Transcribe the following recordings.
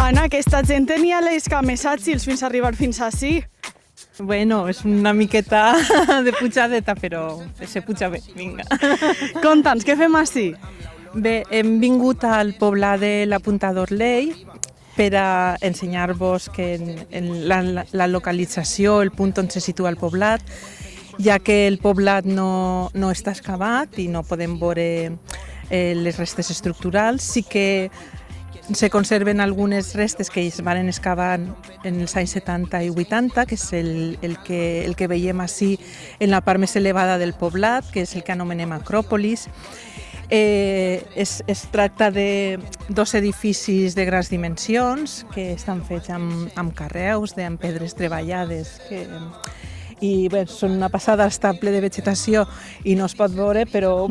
Anna, aquesta gent tenia l'esca més àgils fins a arribar fins ací. Bueno, és una miqueta de pujadeta, però se puja bé, vinga. Conta'ns, què fem ací? Bé, hem vingut al poblat de la Punta d'Orlei per a ensenyar-vos que la localització, el punt on se situa el poblat, ja que el poblat no està excavat i no podem veure les restes estructurals, sí que se conserven algunes restes que es van excavar en els anys 70 i 80, que és el que veiem ací en la part més elevada del poblat, que és el que anomenem Acròpolis. Es tracta de dos edificis de grans dimensions que estan fets amb carreus, amb pedres treballades, i bé, són una passada, està ple de vegetació i no es pot veure, però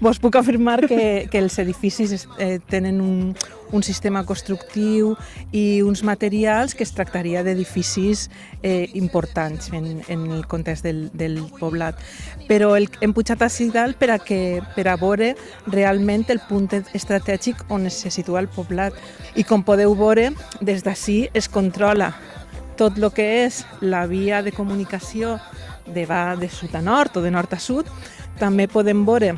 vos puc afirmar que els edificis tenen un sistema constructiu i uns materials que es tractaria d'edificis importants en el context del poblat. Però hem pujat ací dalt per a veure realment el punt estratègic on se situa el poblat. I com podeu veure, des d'ací es controla tot el que és la via de comunicació de sud a nord o de nord a sud. També podem veure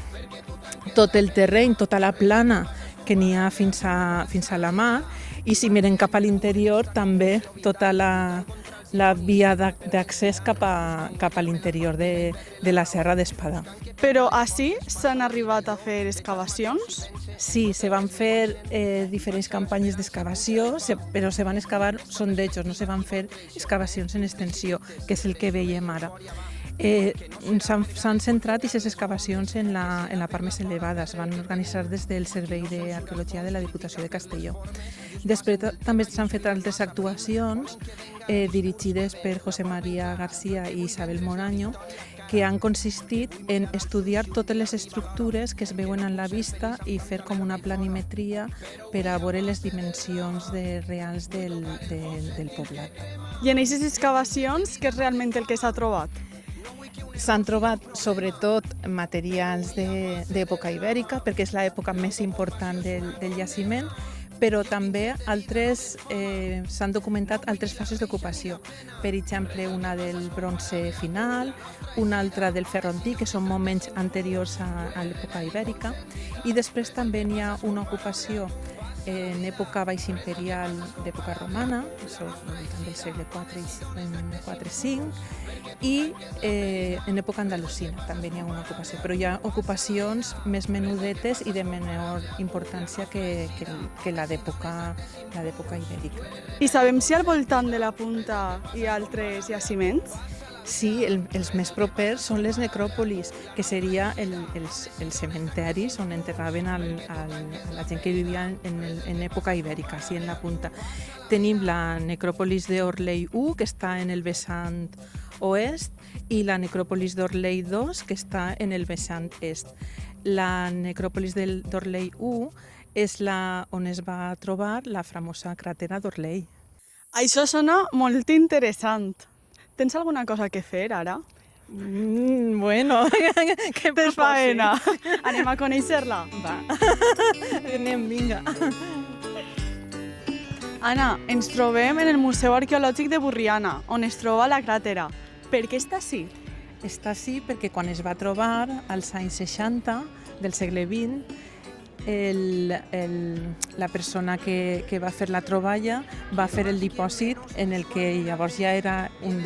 tot el terreny, tota la plana que n'hi ha fins a la mar, i si mirem cap a l'interior també tota la via d'accés cap a l'interior de la Serra d'Espadà. Però ací s'han arribat a fer excavacions? Sí, se van fer diferents campanyes d'excavació, però se van excavar sondejos, no se van fer excavacions en extensió, que és el que veiem ara. S'han centrat aquestes excavacions en la part més elevada, es van organitzar des del Servei d'Arqueologia de la Diputació de Castelló. Després també s'han fet altres actuacions dirigides per José María García i Isabel Moraño, que han consistit en estudiar totes les estructures que es veuen a la vista i fer com una planimetria per a veure les dimensions reals del poblat. I en aquestes excavacions, què és realment el que s'ha trobat? S'han trobat sobretot materials d'època ibèrica, perquè és l'època més important del jaciment, però també s'han documentat altres fases d'ocupació. Per exemple, una del bronze final, una altra del ferro antic, que són moments anteriors a l'època ibèrica, i després també n'hi ha una ocupació en època baix imperial d'època romana, això del segle IV-V, i en època andalusina també n'hi ha una ocupació, però hi ha ocupacions més menudetes i de menor importància que la d'època ibèrica. I sabem si al voltant de la punta hi ha altres jaciments? Sí, els més propers són les necròpolis, que seria els cementaris on enterraven a la gent que vivia en època ibèrica, així en la punta. Tenim la necròpolis d'Orlei 1, que està en el vessant oest, i la necròpolis d'Orlei 2, que està en el vessant est. La necròpolis d'Orlei 1 és on es va trobar la famosa cràtera d'Orlei. Això sona molt interessant. Tens alguna cosa que fer ara? Bueno, què Tens faena. Anem a conèixer-la. Va, anem, vinga. Anna, ens trobem en el Museu Arqueològic de Borriana, on es troba la cràtera. Per què està ací? Està ací perquè quan es va trobar, als anys 60 del segle XX, la persona que va fer la troballa va fer el dipòsit en el que llavors ja era un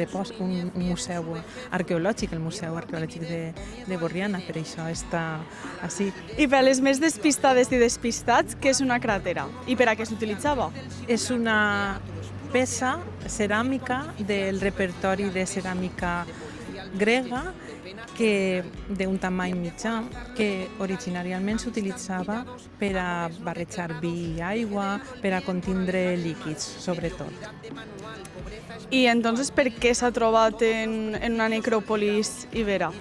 museu arqueològic, el Museu Arqueològic de Borriana, per això està ací. I per a les més despistades i despistats, què és una cràtera? I per a què s'utilitzava? És una peça ceràmica del repertori de ceràmica grega d'un tamany mitjà, que originàriament s'utilitzava per a barrejar vi i aigua, per a contindre líquids, sobretot. I entonces per què s'ha trobat en una necròpolis ibera?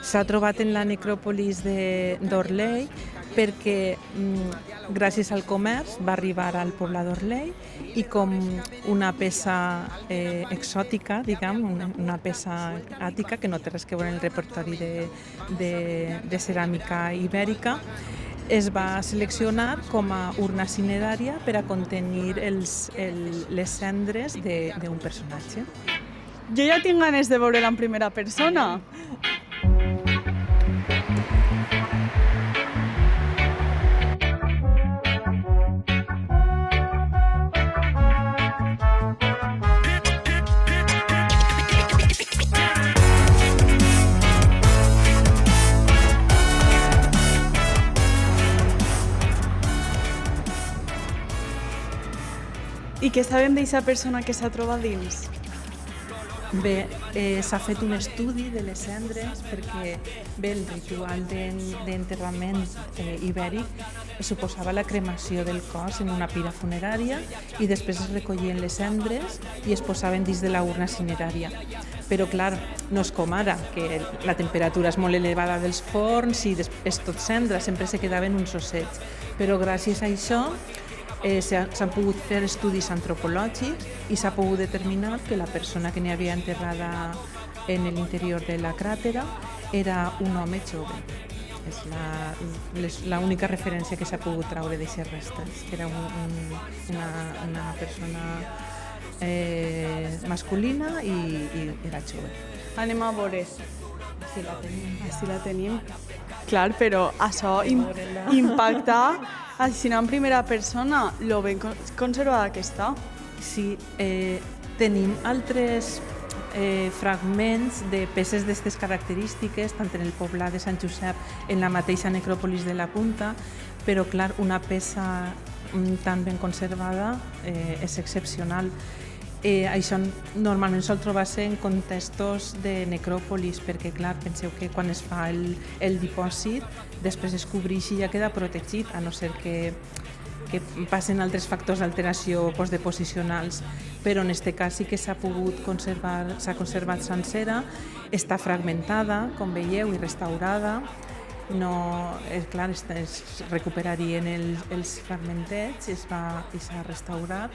S'ha trobat en la necròpolis d'Orlei perquè gràcies al comerç va arribar al poblat d'Orlei i com una peça exòtica, diguem, una peça àtica que no té res que veure en el repertori de ceràmica ibèrica, es va seleccionar com a urna cinerària per a contenir les cendres d'un personatge. Jo ja tinc ganes de veure-la en primera persona. I què sabem d'aquesta persona que s'ha trobat dins? Bé, s'ha fet un estudi de les cendres perquè bé, el ritual d'enterrament ibèric suposava la cremació del cos en una pira funerària i després es recollien les cendres i es posaven dins de la urna cinerària. Però clar, no és com ara, que la temperatura és molt elevada dels forns i és tot cendra, sempre se quedaven uns ossets. Però gràcies a això s'han pogut fer estudis antropològics i s'ha pogut determinar que la persona que n'hi havia enterrada en l'interior de la cràtera era un home jove. És l'única referència que s'ha pogut traure d'aquestes restes, que era una persona masculina i era jove. Anem a veure. Sí, la tenim. Així la tenim. Clar, però això impacta així en primera persona, lo ben conservada que està. Sí, tenim altres fragments de peces d'aquestes característiques, tant en el poblat de Sant Josep, en la mateixa necròpolis de la Punta, però clar, una peça tan ben conservada és excepcional. Això normalment sol trobar-se en contextos de necròpolis, perquè clar, penseu que quan es fa el dipòsit, després es cobreix i ja queda protegit, a no ser que passen altres factors d'alteració postdeposicionals, però en aquest cas sí que s'ha pogut conservar, s'ha conservat sencera, està fragmentada, com veieu, i restaurada. No, clar, es recuperarien els fragmentets i s'ha restaurat,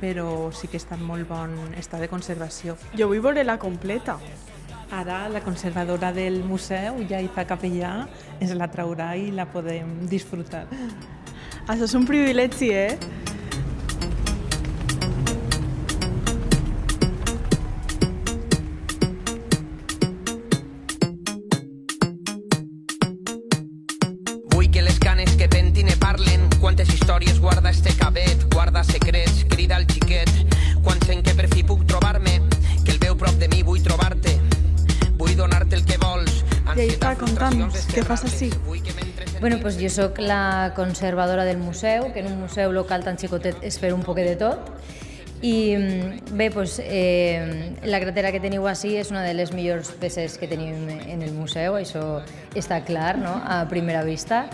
però sí que està en molt bon estat de conservació. Jo vull veure-la completa. Ara la conservadora del museu, Yaiza Capellà, ens la traurà i la podem disfrutar. Això és un privilegi, eh? Vull que les canes que pentine parlen, quantes històries guarda este cabet, guarda secrets, crida al xiquet, quan sent que per fi puc trobar-me, que el veu prop de mi vull trobar-te, vull donar-te el que vols. Yaiza, conta'ns, què fas així? Bueno, pues jo sóc la conservadora del museu, que en un museu local tan xicotet és fer un poquet de tot. I bé, pues, la cràtera que teniu ací és una de les millors peces que tenim en el museu, això està clar, no?, a primera vista.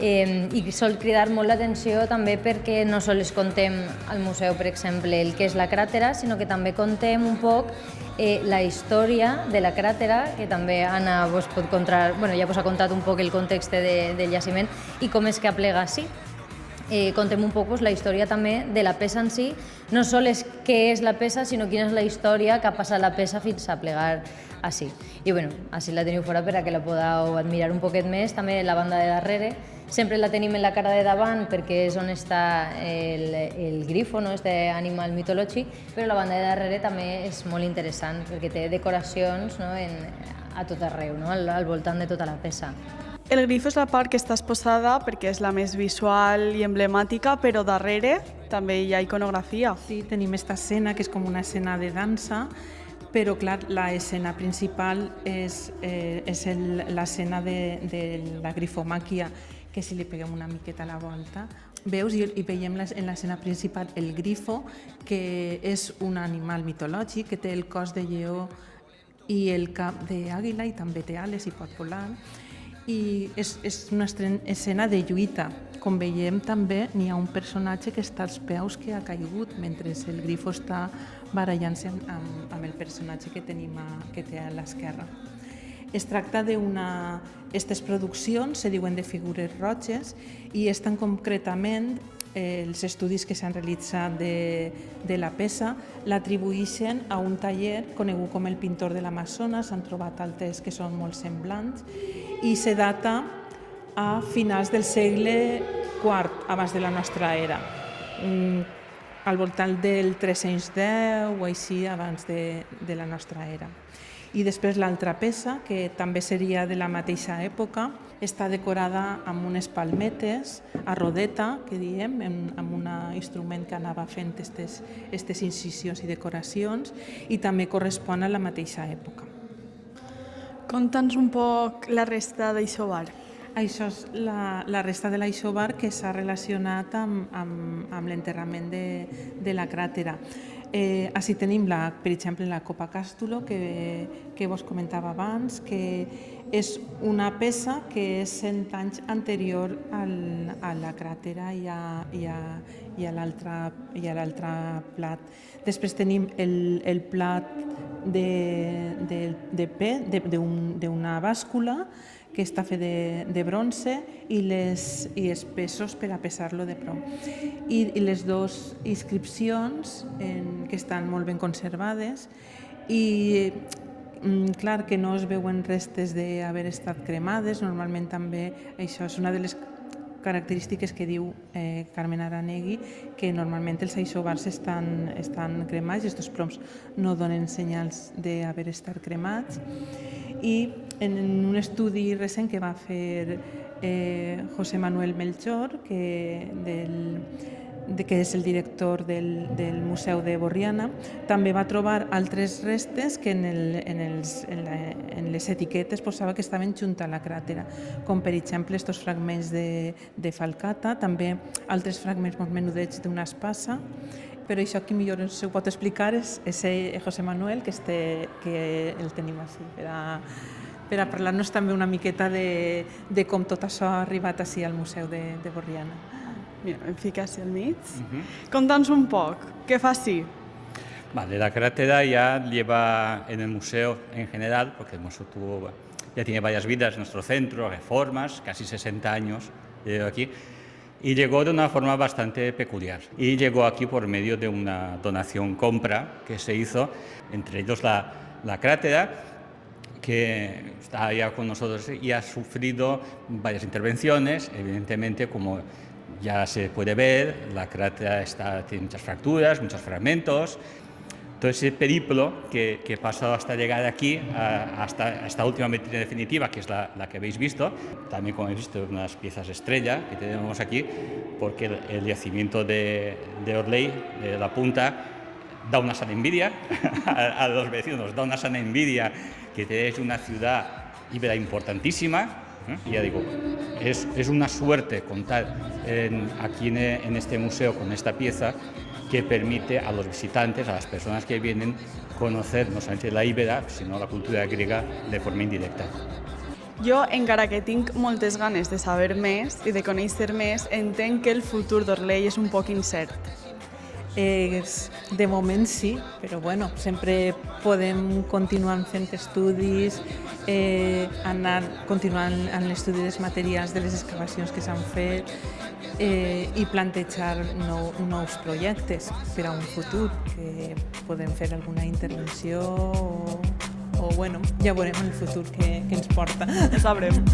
I sol cridar molt l'atenció també perquè no sols contem al museu, per exemple, el que és la cràtera, sinó que també contem un poc la història de la cràtera, que també Anna vos pot contar, bueno, ja vos ha contat un poc el context del jaciment i com és que aplega així. Contem un poc la història també de la peça en si, no sols què és la peça, sinó quina és la història que ha passat la peça fins a plegar així. I bueno, així la teniu fora per a que la podeu admirar un poquet més, també la banda de darrere. Sempre la tenim en la cara de davant perquè és on està el grifo, no?, este animal mitològic, però la banda de darrere també és molt interessant perquè té decoracions, no?, a tot arreu, no?, al voltant de tota la peça. El grifo és la part que està exposada perquè és la més visual i emblemàtica, però darrere també hi ha iconografia. Sí, tenim esta escena que és com una escena de dansa, però clar, l'escena principal és l'escena de la grifomàquia, que si li peguem una miqueta a la volta, veus, i veiem en l'escena principal el grifo, que és un animal mitològic, que té el cos de lleó i el cap d'àguila, i també té ales i pot volar, i és una escena de lluita. Com veiem també n'hi ha un personatge que està als peus que ha caigut, mentre el grifo està barallant-se amb el personatge que té a l'esquerra. Es tracta d'una... Aquestes produccions se diuen de figures roges i estan concretament els estudis que s'han realitzat de la peça l'atribueixen a un taller conegut com el pintor de l'Amazones, s'han trobat altres que són molt semblants i se data a finals del segle IV abans de la nostra era, al voltant del 310 o així abans de la nostra era. I després l'altra peça, que també seria de la mateixa època, està decorada amb unes palmetes a rodeta, que diem, amb un instrument que anava fent aquestes incisions i decoracions, i també correspon a la mateixa època. Conta'ns un poc la resta d'aixobar. Això és la resta de l'aixobar que s'ha relacionat amb l'enterrament de la cràtera. Així tenim, per exemple, la copa càstulo que vos comentava abans, que és una peça que és 100 anys anterior a la cràtera i a l'altre plat. Després tenim el plat d'una bàscula que està fet de bronze i els pesos per a pesar-lo de plom. I les dues inscripcions que estan molt ben conservades i clar que no es veuen restes d'haver estat cremades. Normalment també això és una de les característiques que diu Carmen Aranegui, que normalment els aixovars estan cremats i aquests ploms no donen senyals d'haver estat cremats. I en un estudi recent que va fer José Manuel Melchor, que és el director del Museu de Borriana, també va trobar altres restes que en les etiquetes posava que estaven junt a la cràtera, com per exemple aquests fragments de falcata, també altres fragments molt menudets d'una espasa. Però això qui millor ens ho pot explicar és José Manuel, que el tenim així, per a parlar-nos també una miqueta de com tot això ha arribat així al Museu de Borriana. Mira, em fica així al mig. Conta'ns un poc, què fa així? Vale, la crátera ya lleva en el museo en general, porque el museo ya tiene varias vidas, nuestro centro, reformas, casi 60 años llevo aquí, y llegó de una forma bastante peculiar. Y llegó aquí por medio de una donación-compra que se hizo, entre ellos la crátera, que está ya con nosotros y ha sufrido varias intervenciones. Evidentemente, como ya se puede ver, la crátera tiene muchas fracturas, muchos fragmentos. Todo ese periplo que ha pasado hasta llegar aquí, hasta esta última vitrina definitiva, que es la que habéis visto, también, como habéis visto, unas piezas estrella que tenemos aquí, porque el yacimiento de Orley, de la Punta, da una sana envidia a los vecinos, da una sana envidia que tenéis una ciudad íbera importantísima. Y ya digo, es una suerte contar aquí en este museo con esta pieza que permite a los visitantes, a las personas que vienen, conocer no solamente la íbera, sino la cultura griega de forma indirecta. Jo, encara que tinc moltes ganes de saber més i de conèixer més, entenc que el futur d'Orley és un poc incert. De moment sí, però bueno, sempre podem continuar fent estudis, continuant en l'estudi dels materials de les excavacions que s'han fet i plantejar nous projectes per a un futur, que podem fer alguna intervenció o bueno, ja veurem el futur que ens porta. Ho sabrem.